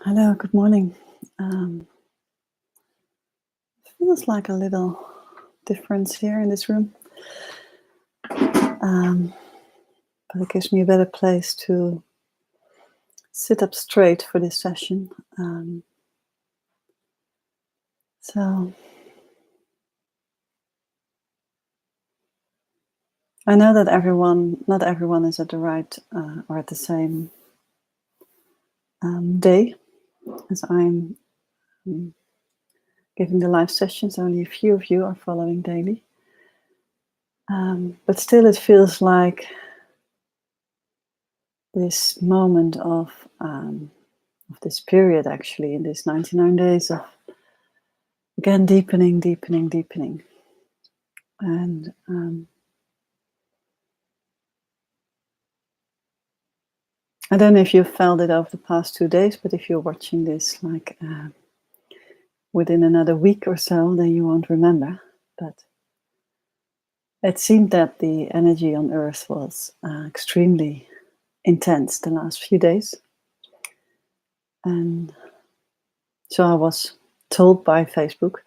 Hello, good morning. Feels like a little difference here in this room, but it gives me a better place to sit up straight for this session. So I know that not everyone is at the right or at the same day as I'm giving the live sessions. Only a few of you are following daily. But still it feels like this moment of this period, actually, in these 99 days of, again, deepening. And I don't know if you've felt it over the past 2 days, but if you're watching this like within another week or so, then you won't remember. But it seemed that the energy on Earth was extremely intense the last few days. And so I was told by Facebook,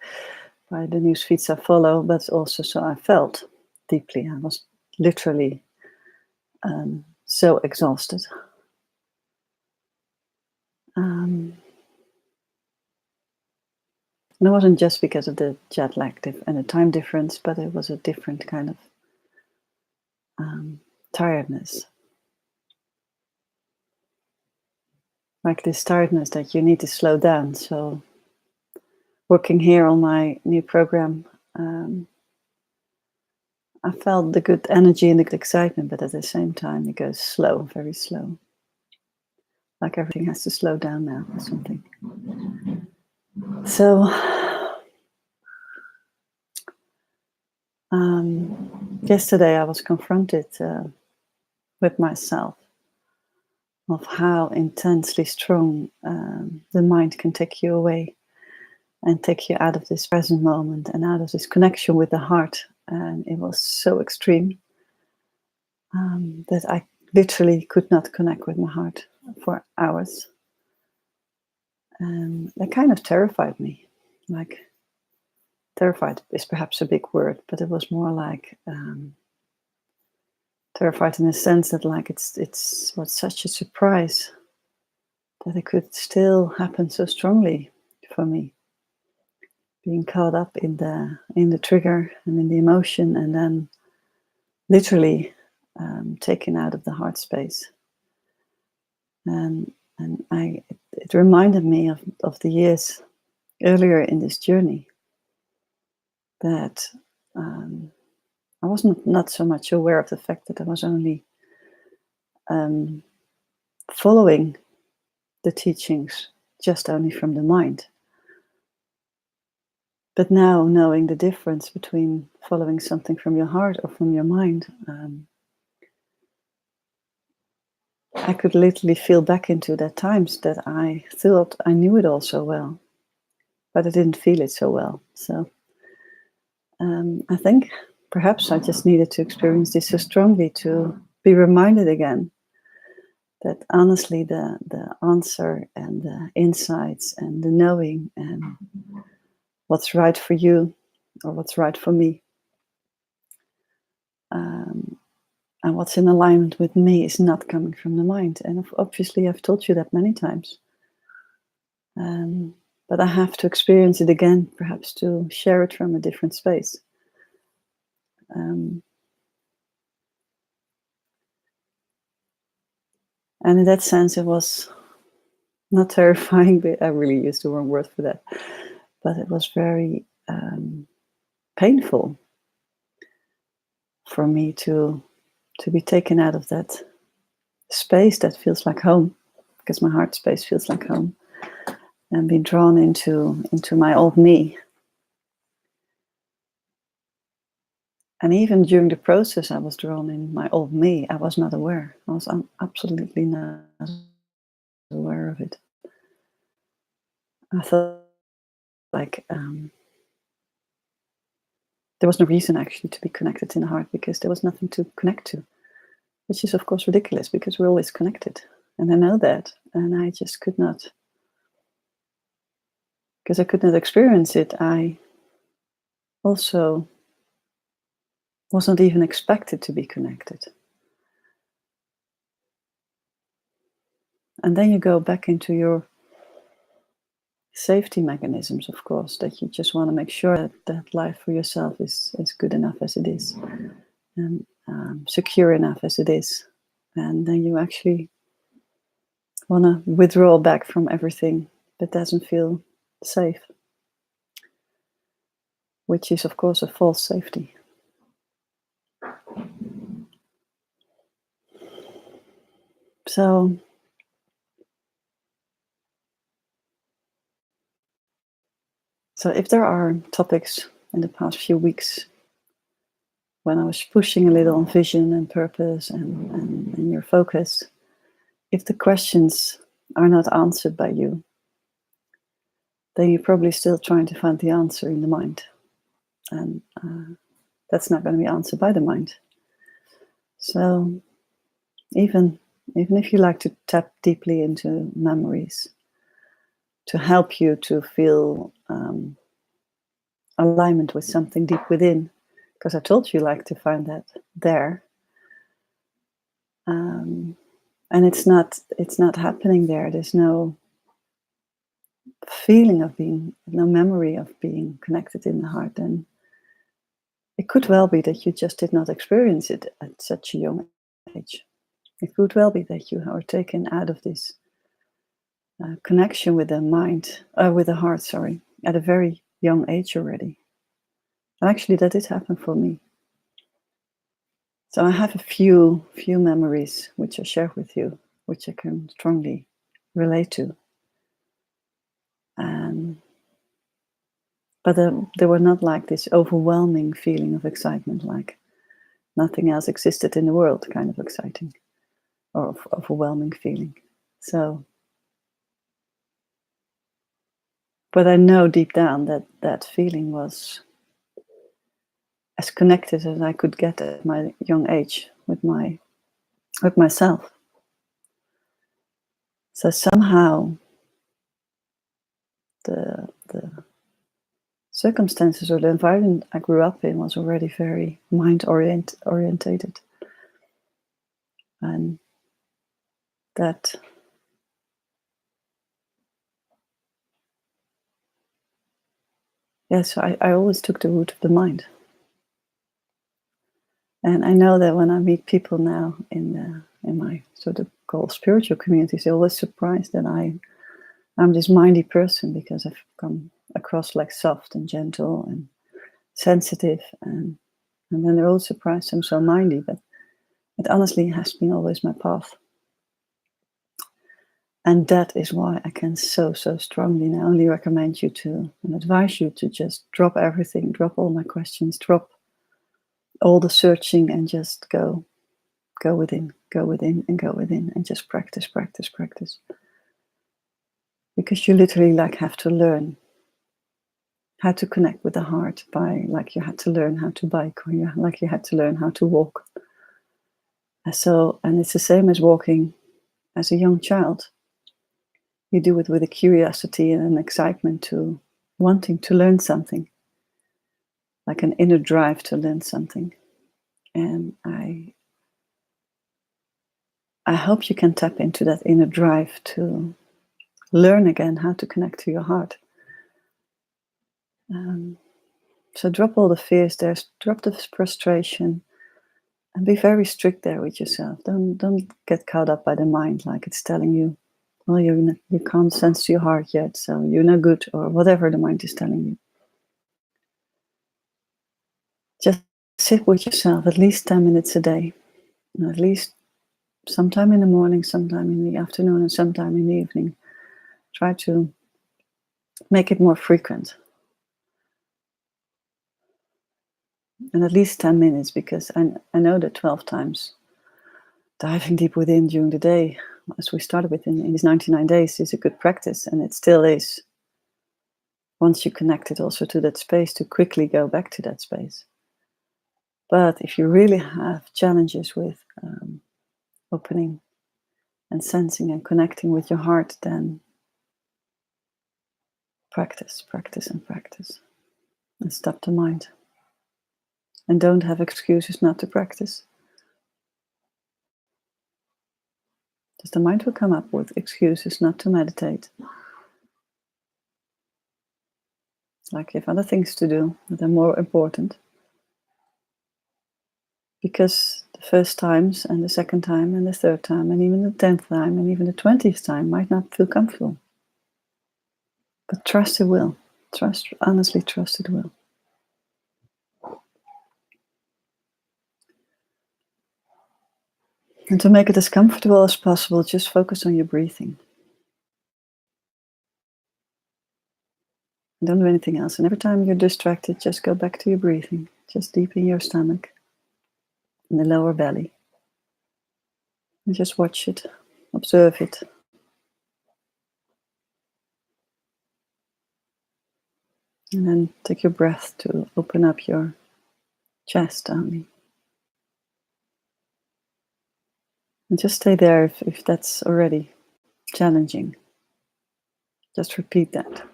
by the news feeds I follow, but also so I felt deeply. I was literally so exhausted. And it wasn't just because of the jet lag and the time difference, but it was a different kind of tiredness. Like this tiredness that you need to slow down. So working here on my new program, I felt the good energy and the good excitement, but at the same time it goes slow, very slow. Like everything has to slow down now or something. So yesterday I was confronted with myself of how intensely strong the mind can take you away and take you out of this present moment and out of this connection with the heart. And it was so extreme that I literally could not connect with my heart for hours. And that kind of terrified me. Like, terrified is perhaps a big word, but it was more like terrified in the sense that, like, it's was such a surprise that it could still happen so strongly for me, being caught up in the trigger and in the emotion, and then literally taken out of the heart space. And it reminded me of the years earlier in this journey that I was not so much aware of the fact that I was only following the teachings just only from the mind. But now, knowing the difference between following something from your heart or from your mind, I could literally feel back into the times that I thought I knew it all so well, but I didn't feel it so well. So I think perhaps I just needed to experience this so strongly to be reminded again that honestly the answer and the insights and the knowing and what's right for you or what's right for me and what's in alignment with me is not coming from the mind. And obviously I've told you that many times. But I have to experience it again, perhaps to share it from a different space. And in that sense, it was not terrifying, but I really used the wrong word for that. But it was very painful for me to be taken out of that space that feels like home, because my heart space feels like home, and be drawn into my old me. And even during the process, I was drawn in my old me. I was not aware. I was absolutely not aware of it. I thought like there was no reason actually to be connected in the heart because there was nothing to connect to, which is of course ridiculous because we're always connected. And I know that. And I just could not because I could not experience it, I also was not even expected to be connected. And then you go back into your safety mechanisms, of course, that you just want to make sure that life for yourself is good enough as it is, and secure enough as it is. And then you actually want to withdraw back from everything that doesn't feel safe, which is, of course, a false safety. So if there are topics in the past few weeks when I was pushing a little on vision and purpose and your focus, if the questions are not answered by you, then you're probably still trying to find the answer in the mind. And that's not going to be answered by the mind. So even if you like to tap deeply into memories to help you to feel alignment with something deep within, because I told you like to find that there, and it's not happening there. There's no feeling of being, no memory of being connected in the heart. Then it could well be that you just did not experience it at such a young age. It could well be that you are taken out of this connection with the mind, with the heart, sorry, at a very young age already. And actually, that did happen for me. So I have a few memories which I share with you, which I can strongly relate to. But they were not like this overwhelming feeling of excitement, like nothing else existed in the world, kind of exciting or overwhelming feeling. So, but I know deep down that feeling was as connected as I could get at my young age with myself. So somehow the circumstances or the environment I grew up in was already very mind orientated, and that so I always took the route of the mind. And I know that when I meet people now in my sort of called spiritual communities, they're always surprised that I'm this mindy person, because I've come across like soft and gentle and sensitive, and then they're all surprised I'm so mindy. But it honestly has been always my path. And that is why I can so strongly not only recommend you to and advise you to just drop everything, drop all my questions, drop all the searching, and just go within, and just practice. Because you literally like have to learn how to connect with the heart by, like you had to learn how to bike, or like you had to learn how to walk. And it's the same as walking as a young child. You do it with a curiosity and an excitement to wanting to learn something, like an inner drive to learn something. And I hope you can tap into that inner drive to learn again how to connect to your heart. So drop all the fears there, drop the frustration, and be very strict there with yourself. Don't get caught up by the mind, like it's telling you, well, you can't sense your heart yet, so you're no good, or whatever the mind is telling you. Just sit with yourself at least 10 minutes a day, and at least sometime in the morning, sometime in the afternoon, and sometime in the evening. Try to make it more frequent. And at least 10 minutes, because I know that 12 times diving deep within during the day, as we started with in these 99 days, is a good practice, and it still is. Once you connect it also to that space, to quickly go back to that space. But if you really have challenges with opening and sensing and connecting with your heart, then Practice, practice, and practice. And stop the mind. And don't have excuses not to practice. Because the mind will come up with excuses not to meditate. Like you have other things to do that are more important. Because the first times and the second time and the third time and even the 10th time and even the 20th time might not feel comfortable. But trust it will. Honestly trust it will. And to make it as comfortable as possible, just focus on your breathing. Don't do anything else. And every time you're distracted, just go back to your breathing. Just deep in your stomach, in the lower belly. And just watch it, observe it. And then take your breath to open up your chest only. And just stay there if that's already challenging. Just repeat that.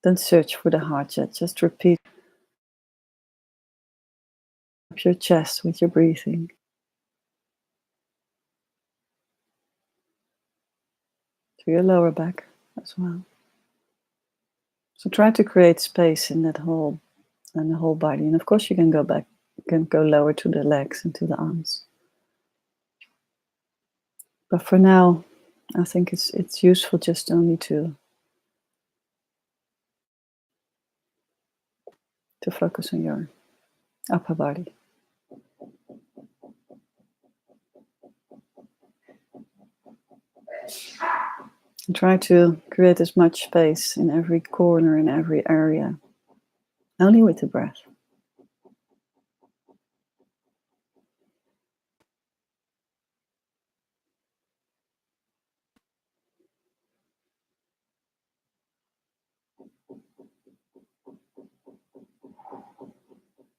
Don't search for the heart yet. Just repeat up your chest with your breathing. To your lower back as well. So try to create space in that whole and the whole body. And of course you can go back, you can go lower to the legs and to the arms. But for now, I think it's useful just only to focus on your upper body. And try to create as much space in every corner, in every area, only with the breath.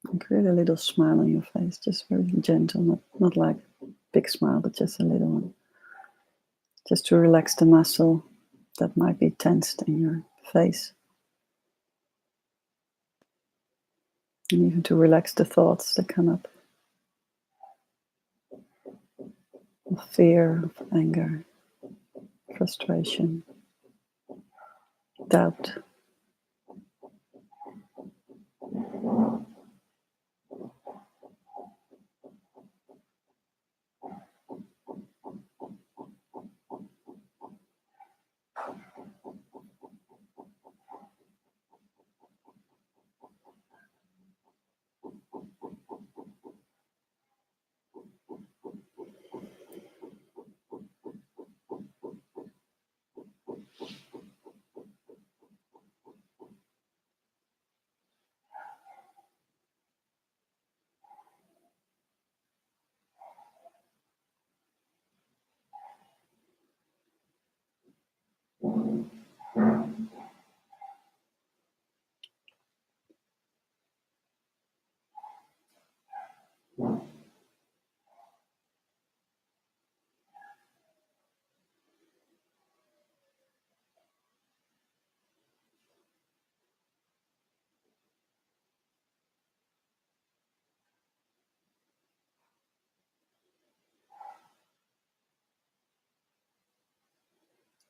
And create a little smile on your face, just very gentle, not like a big smile, but just a little one. Just to relax the muscle that might be tensed in your face. And even to relax the thoughts that come up. Of fear, of anger, frustration, doubt.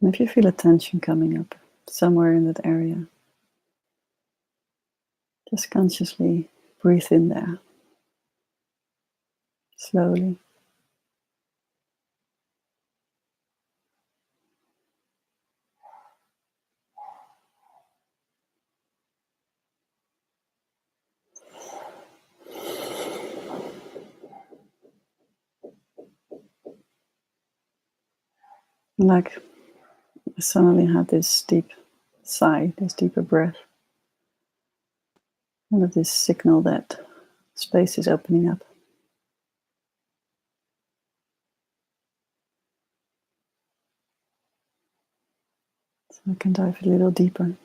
And if you feel a tension coming up somewhere in that area, just consciously breathe in there, slowly. Like I suddenly had this deep sigh, this deeper breath. Kind of this signal that space is opening up. So I can dive a little deeper.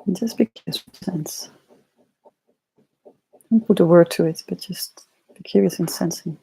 And just be curious with sense. Don't put a word to it, but just be curious in sensing.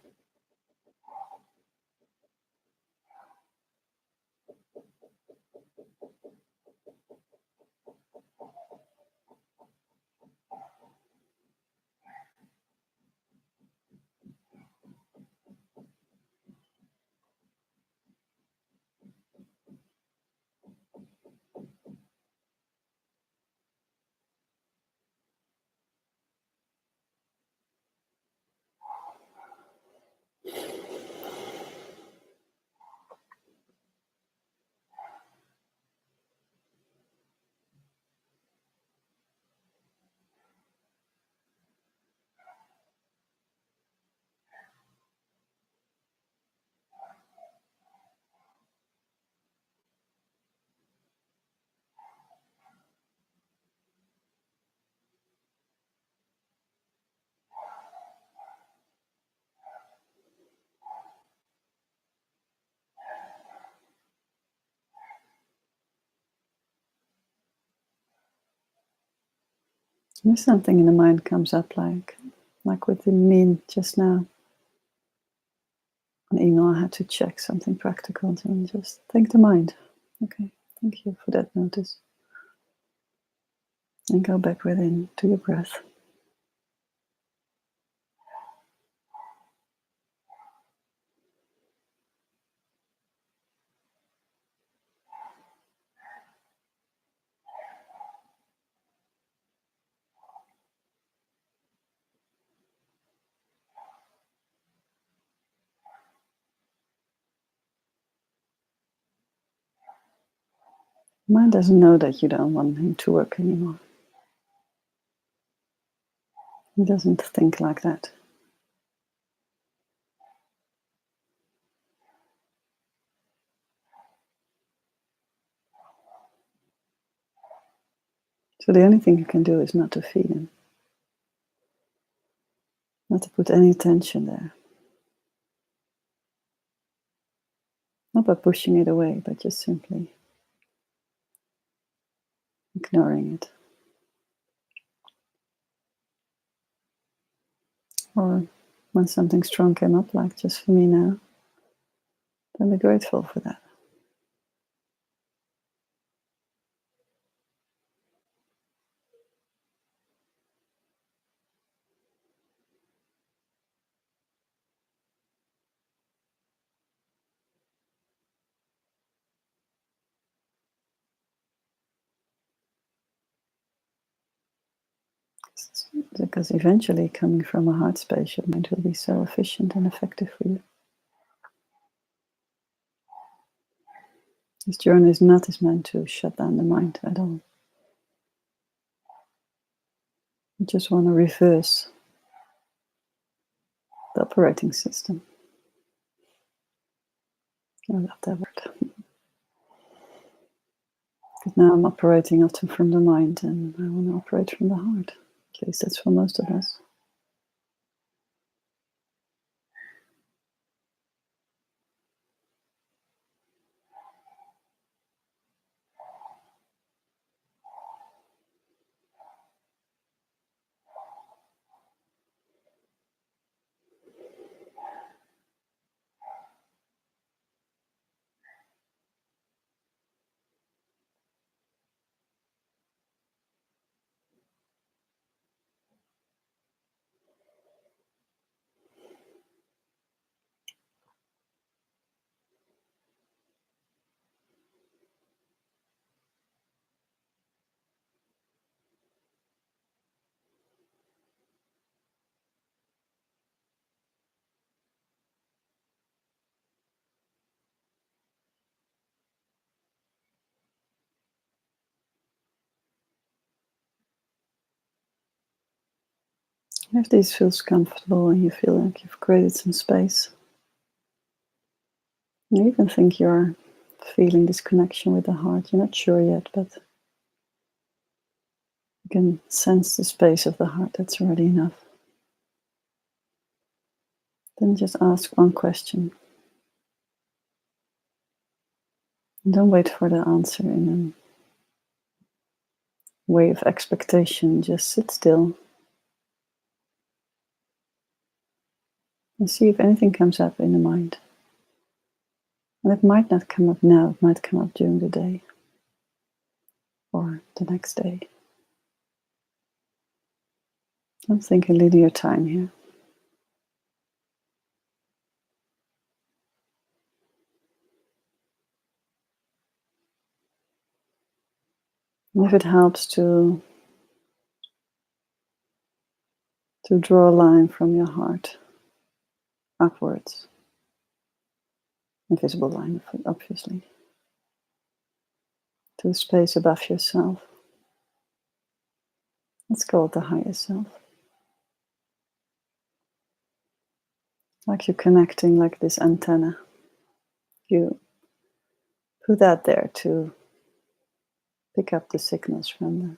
If something in the mind comes up, like with the mean just now, an email I had to check something practical, and just thank the mind. Okay, thank you for that notice. And go back within to your breath. Mind doesn't know that you don't want him to work anymore. He doesn't think like that. So the only thing you can do is not to feed him, not to put any attention there. Not by pushing it away, but just simply ignoring it. Or when something strong came up, like just for me now, then be grateful for that. Because eventually, coming from a heart space, your mind will be so efficient and effective for you. This journey is not meant to shut down the mind at all. You just want to reverse the operating system. I love that word. Because now I'm operating often from the mind, and I want to operate from the heart. At least that's for most of us. If this feels comfortable and you feel like you've created some space, you even think you're feeling this connection with the heart. You're not sure yet, but you can sense the space of the heart. That's already enough. Then just ask one question. And don't wait for the answer in a way of expectation. Just sit still and see if anything comes up in the mind. And it might not come up now, it might come up during the day or the next day. Don't think in linear time here. And if it helps to draw a line from your heart upwards, invisible line, obviously, to a space above yourself. Let's call it the higher self. Like you're connecting like this antenna. You put that there to pick up the signals from the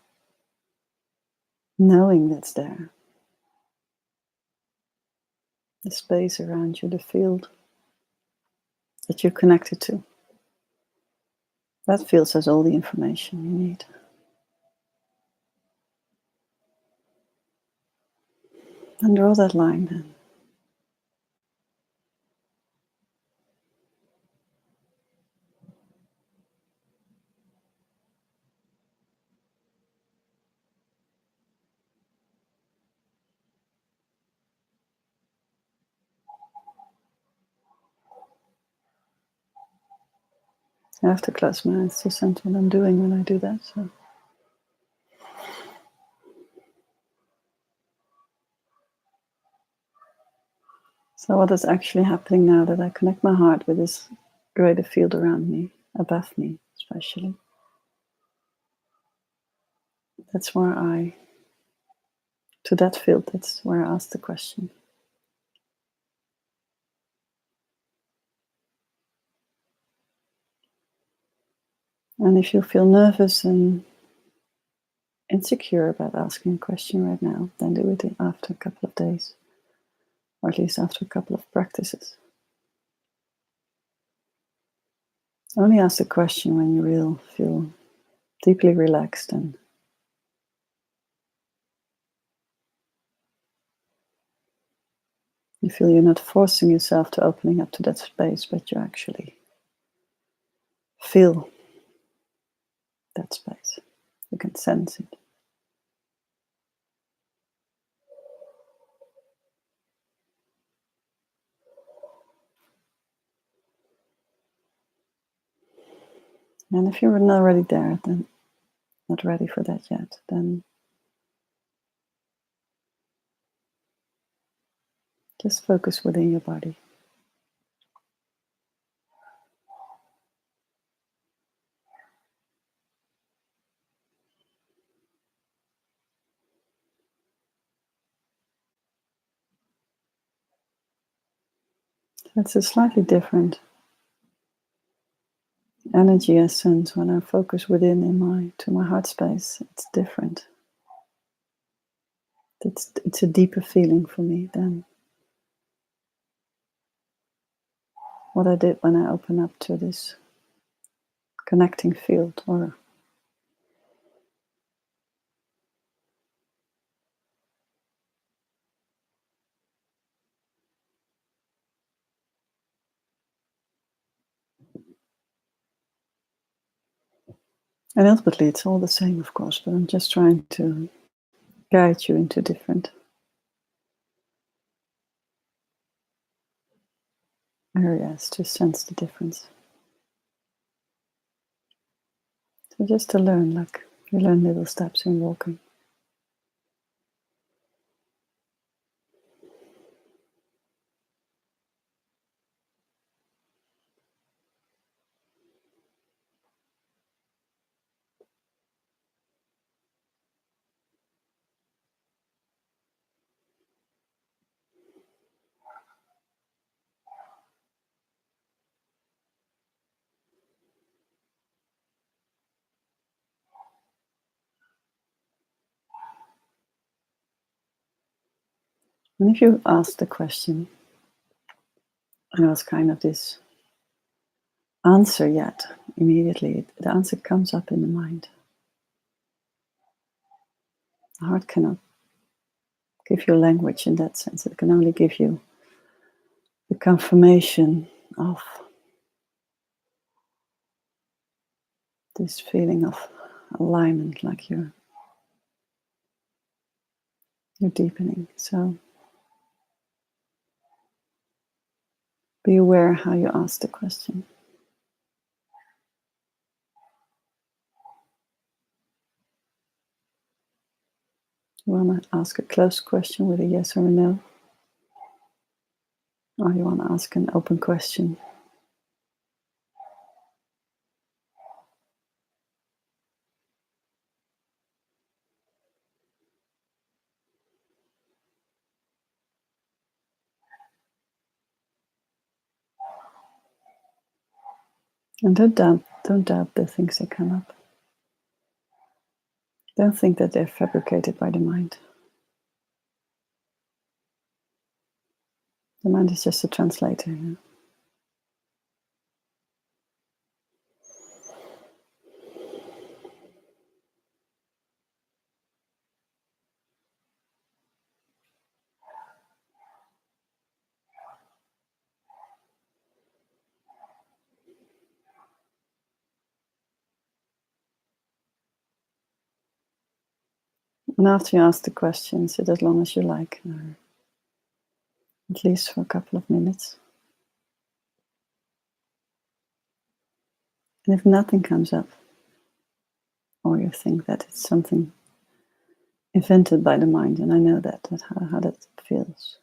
knowing that's there. The space around you, the field that you're connected to. That field has all the information you need. And draw that line then. I have to close my eyes to sense what I'm doing when I do that. So what is actually happening now that I connect my heart with this greater field around me, above me especially? That's where to that field, that's where I ask the question. And if you feel nervous and insecure about asking a question right now, then do it after a couple of days, or at least after a couple of practices. Only ask the question when you feel deeply relaxed and you feel you're not forcing yourself to opening up to that space, but you actually feel that space. You can sense it. And if you're not already there, then not ready for that yet, then just focus within your body. It's a slightly different energy essence when I focus within to my heart space. It's different. It's a deeper feeling for me than what I did when I opened up to this connecting field. And ultimately it's all the same, of course, but I'm just trying to guide you into different areas to sense the difference. So just to learn, like you learn little steps in walking. And if you ask the question, and there's kind of this answer yet, immediately the answer comes up in the mind. The heart cannot give you language in that sense. It can only give you the confirmation of this feeling of alignment, like you're deepening. So be aware how you ask the question. You want to ask a closed question with a yes or a no? Or you want to ask an open question? And don't doubt the things that come up. Don't think that they're fabricated by the mind. The mind is just a translator. You know? And after you ask the question, sit as long as you like, or at least for a couple of minutes. And if nothing comes up, or you think that it's something invented by the mind, and I know that how that feels,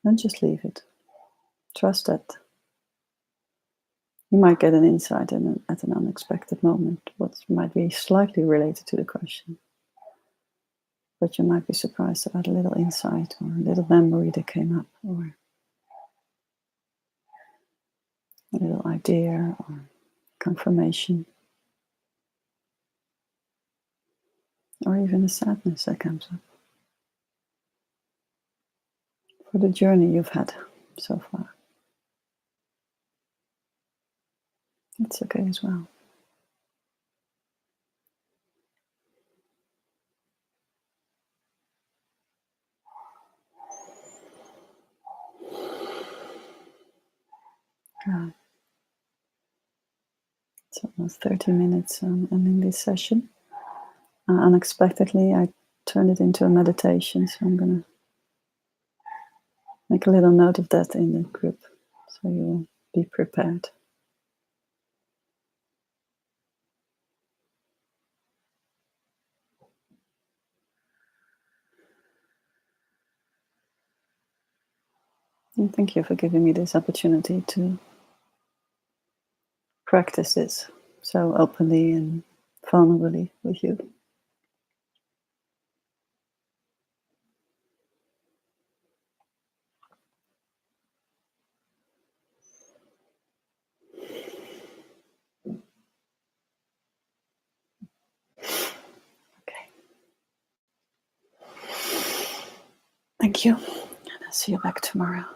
then just leave it. Trust that you might get an insight at an unexpected moment, what might be slightly related to the question. But you might be surprised about a little insight or a little memory that came up, or a little idea or confirmation, or even a sadness that comes up for the journey you've had so far. It's okay as well. It's almost 30 minutes ending this session. Unexpectedly, I turned it into a meditation, so I'm going to make a little note of that in the group, so you will be prepared. And thank you for giving me this opportunity to practice this so openly and vulnerably with you. Okay. Thank you. And I'll see you back tomorrow.